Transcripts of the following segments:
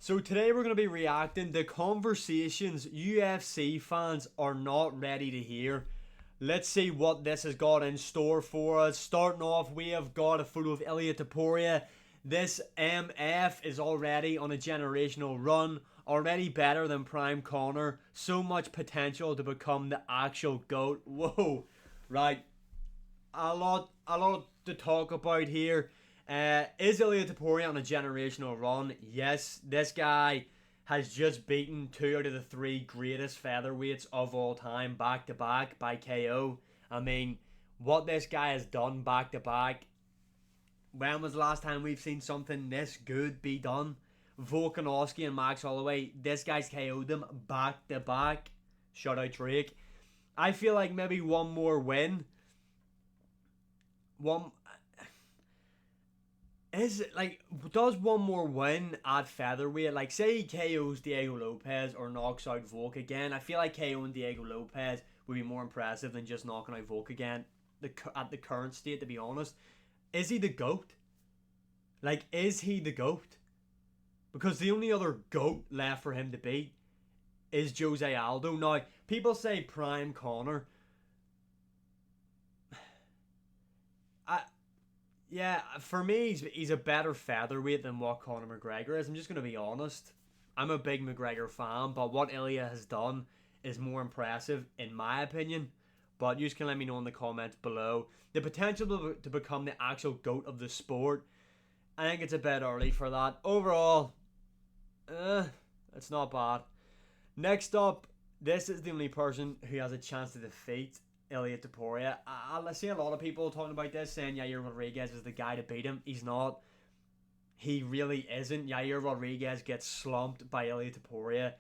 So today we're going to be reacting to conversations UFC fans are not ready to hear. Let's see what this has got in store for us. Starting off, we have got a photo of Ilia Topuria. This MF is already on a generational run, already better than Prime Conor. So much potential to become the actual GOAT. Whoa, right. A lot to talk about here. Is Ilia Topuria on a generational run? Yes, this guy has just beaten 2 out of the 3 greatest featherweights of all time back to back by KO. I mean, what this guy has done back to back. When was the last time we've seen something this good be done? Volkanovski and Max Holloway, this guy's KO'd them back to back. Shout out Drake. I feel like maybe one more win. One is it like, does one more win at featherweight? Like, say he KOs Diego Lopez or knocks out Volk again. I feel like KOing Diego Lopez would be more impressive than just knocking out Volk again. At the current state, to be honest, is he the GOAT? Like, is he the GOAT? Because the only other GOAT left for him to beat is Jose Aldo. Now, people say Prime Conor. Yeah, for me, he's a better featherweight than what Conor McGregor is. I'm just going to be honest. I'm a big McGregor fan, but what Ilia has done is more impressive, in my opinion. But you can let me know in the comments below. The potential to become the actual GOAT of the sport, I think it's a bit early for that. Overall, it's not bad. Next up, this is the only person who has a chance to defeat Ilia Topuria. I see a lot of people talking about this, saying Yair Rodriguez is the guy to beat him. He's not. He really isn't. Yair Rodriguez gets slumped by Ilia Topuria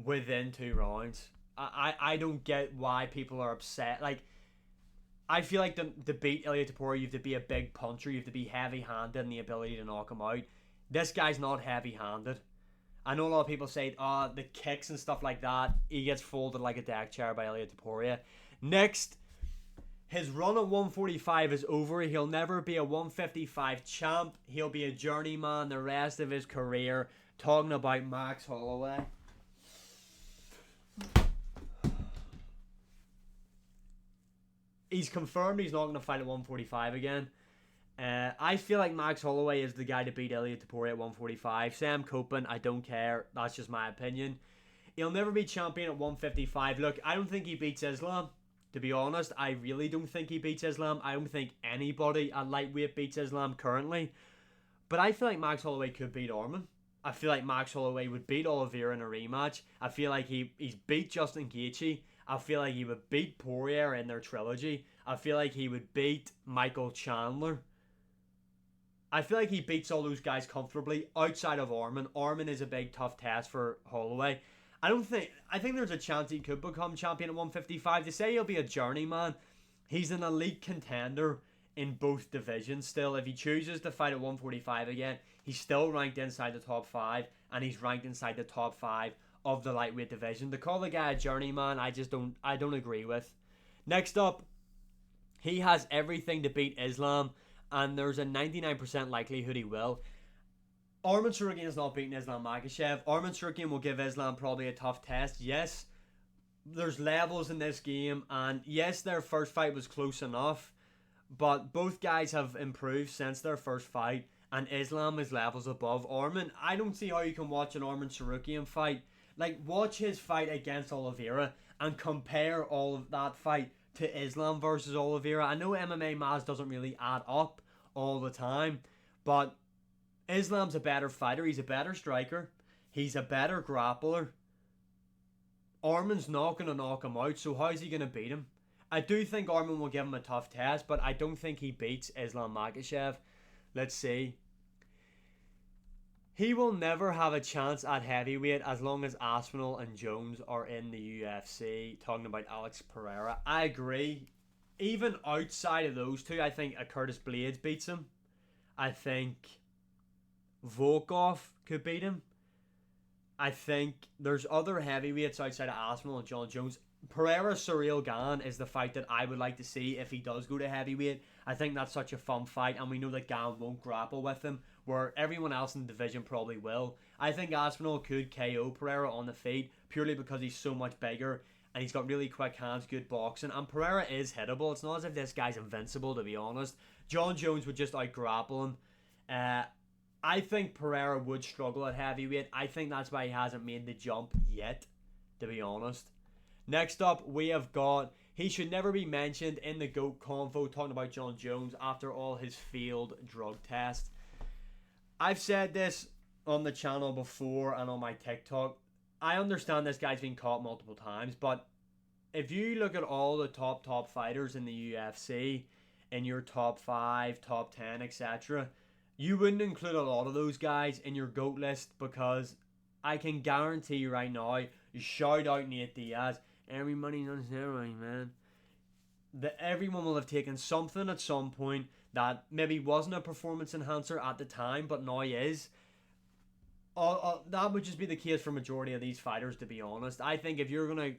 within 2 rounds. I don't get why people are upset. Like, I feel like to beat Ilia Topuria, you have to be a big puncher. You have to be heavy-handed in the ability to knock him out. This guy's not heavy-handed. I know a lot of people say, the kicks and stuff like that, he gets folded like a deck chair by Ilia Topuria. Next, his run at 145 is over. He'll never be a 155 champ. He'll be a journeyman the rest of his career. Talking about Max Holloway. He's confirmed he's not going to fight at 145 again. I feel like Max Holloway is the guy to beat Ilia Topuria at 145. Sam Copen, I don't care. That's just my opinion. He'll never be champion at 155. Look, I don't think he beats Islam. To be honest, I really don't think he beats Islam. I don't think anybody at lightweight beats Islam currently. But I feel like Max Holloway could beat Arman. I feel like Max Holloway would beat Oliveira in a rematch. I feel like he's beat Justin Gaethje. I feel like he would beat Poirier in their trilogy. I feel like he would beat Michael Chandler. I feel like he beats all those guys comfortably outside of Arman. Arman is a big tough test for Holloway. I think there's a chance he could become champion at 155. They say he'll be a journeyman. He's an elite contender in both divisions still. If he chooses to fight at 145 again, he's still ranked inside the top 5, and he's ranked inside the top 5 of the lightweight division. To call the guy a journeyman, I don't agree with. Next up, he has everything to beat Islam, and there's a 99% likelihood he will. Arman Tsarukyan has not beaten Islam Makhachev. Arman Tsarukyan will give Islam probably a tough test. Yes, there's levels in this game, and yes, their first fight was close enough, but both guys have improved since their first fight, and Islam is levels above Arman. I don't see how you can watch an Arman Tsarukyan fight. Like, watch his fight against Oliveira and compare all of that fight to Islam versus Oliveira. I know MMA maths doesn't really add up all the time, but Islam's a better fighter. He's a better striker. He's a better grappler. Arman's not going to knock him out, so how's he going to beat him? I do think Arman will give him a tough test, but I don't think he beats Islam Makhachev. Let's see. He will never have a chance at heavyweight as long as Aspinall and Jones are in the UFC. Talking about Alex Pereira. I agree. Even outside of those two, I think a Curtis Blades beats him. I think Volkov could beat him. I think there's other heavyweights outside of Aspinall and John Jones. Pereira Surreal Gan is the fight that I would like to see if he does go to heavyweight. I think that's such a fun fight, and we know that Gan won't grapple with him, where everyone else in the division probably will. I think Aspinall could KO Pereira on the feet purely because he's so much bigger and he's got really quick hands, good boxing, and Pereira is hittable. It's not as if this guy's invincible, to be honest. John Jones would just out-grapple him. I think Pereira would struggle at heavyweight. I think that's why he hasn't made the jump yet, to be honest. Next up, we have got... He should never be mentioned in the GOAT convo talking about John Jones after all his failed drug tests. I've said this on the channel before and on my TikTok. I understand this guy's been caught multiple times, but if you look at all the top fighters in the UFC, in your top 5, top 10, etc., you wouldn't include a lot of those guys in your GOAT list because I can guarantee you right now, you shout out Nate Diaz, everybody's on steroids, man. Everyone will have taken something at some point that maybe wasn't a performance enhancer at the time, but now is. That would just be the case for majority of these fighters, to be honest. I think if you're going to...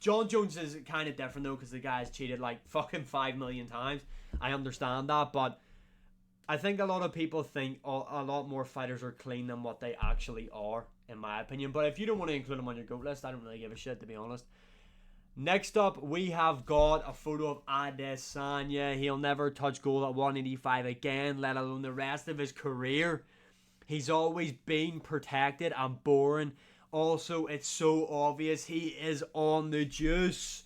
John Jones is kind of different, though, because the guy's cheated like fucking 5 million times. I understand that, but I think a lot of people think a lot more fighters are clean than what they actually are, in my opinion. But if you don't want to include them on your GOAT list, I don't really give a shit, to be honest. Next up, we have got a photo of Adesanya. He'll never touch gold at 185 again, let alone the rest of his career. He's always been protected and boring. Also, it's so obvious he is on the juice.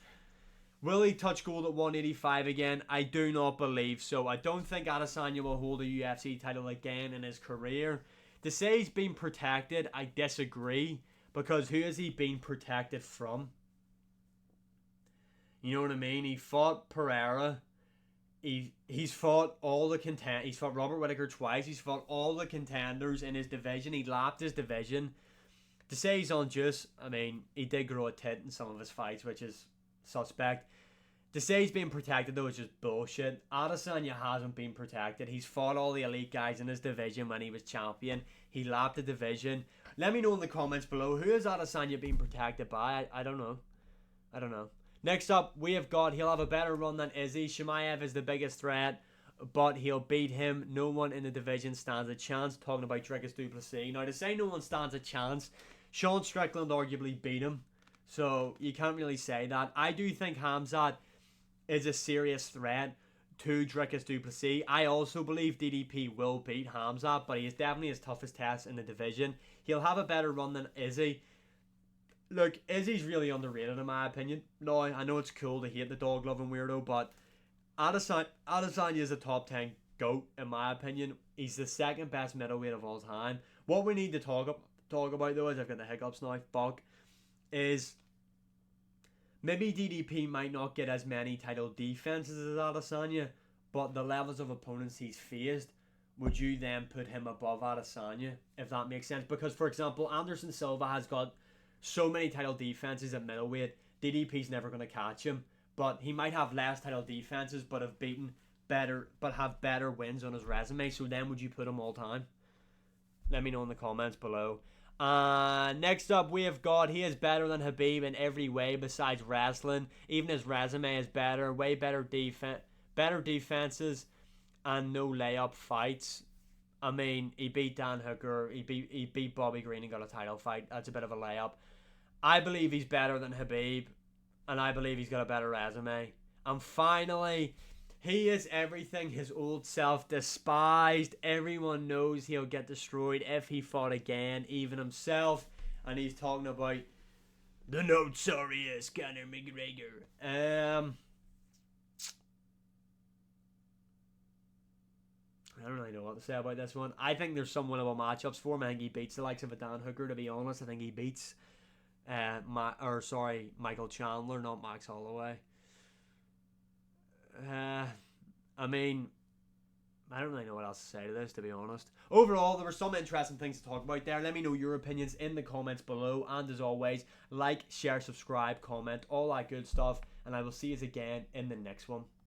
Will he touch gold at 185 again? I do not believe so. I don't think Adesanya will hold a UFC title again in his career. To say he's been protected, I disagree. Because who has he been protected from? You know what I mean? He fought Pereira. He's fought all the He's fought Robert Whittaker twice. He's fought all the contenders in his division. He lapped his division. To say he's on juice, I mean, he did grow a tit in some of his fights, which is suspect. To say he's been protected, though, is just bullshit. Adesanya hasn't been protected. He's fought all the elite guys in his division when he was champion. He lapped the division. Let me know in the comments below, who has Adesanya been protected by? I don't know. I don't know. Next up, we have got, he'll have a better run than Izzy. Chimaev is the biggest threat, but he'll beat him. No one in the division stands a chance. Talking about Dricus du Plessis. Now, to say no one stands a chance, Sean Strickland arguably beat him. So, you can't really say that. I do think Khamzat is a serious threat to Dricus du Plessis. I also believe DDP will beat Khamzat, but he is definitely his toughest test in the division. He'll have a better run than Izzy. Look, Izzy's really underrated in my opinion. No, I know it's cool to hate the dog-loving weirdo, but Adesanya is a top 10 GOAT in my opinion. He's the second best middleweight of all time. What we need to talk about though, is I've got the hiccups now, fuck, is maybe DDP might not get as many title defenses as Adesanya, but the levels of opponents he's faced, would you then put him above Adesanya, if that makes sense? Because, for example, Anderson Silva has got so many title defenses at middleweight, DDP's never going to catch him. But he might have less title defenses, but have better wins on his resume. So then would you put him all time? Let me know in the comments below. Next up, we have got, he is better than Khabib in every way besides wrestling. Even his resume is better. Way better defenses and no layup fights. I mean, he beat Dan Hooker. He beat Bobby Green and got a title fight. That's a bit of a layup. I believe he's better than Khabib. And I believe he's got a better resume. And finally, he is everything his old self despised. Everyone knows he'll get destroyed if he fought again, even himself. And he's talking about the notorious Conor McGregor. I don't really know what to say about this one. I think there's some winnable matchups for him. I think he beats the likes of a Dan Hooker, to be honest. I think he beats Michael Chandler, not Max Holloway. I mean, I don't really know what else to say to this, to be honest. Overall, there were some interesting things to talk about there. Let me know your opinions in the comments below. And as always, like, share, subscribe, comment, all that good stuff. And I will see you again in the next one.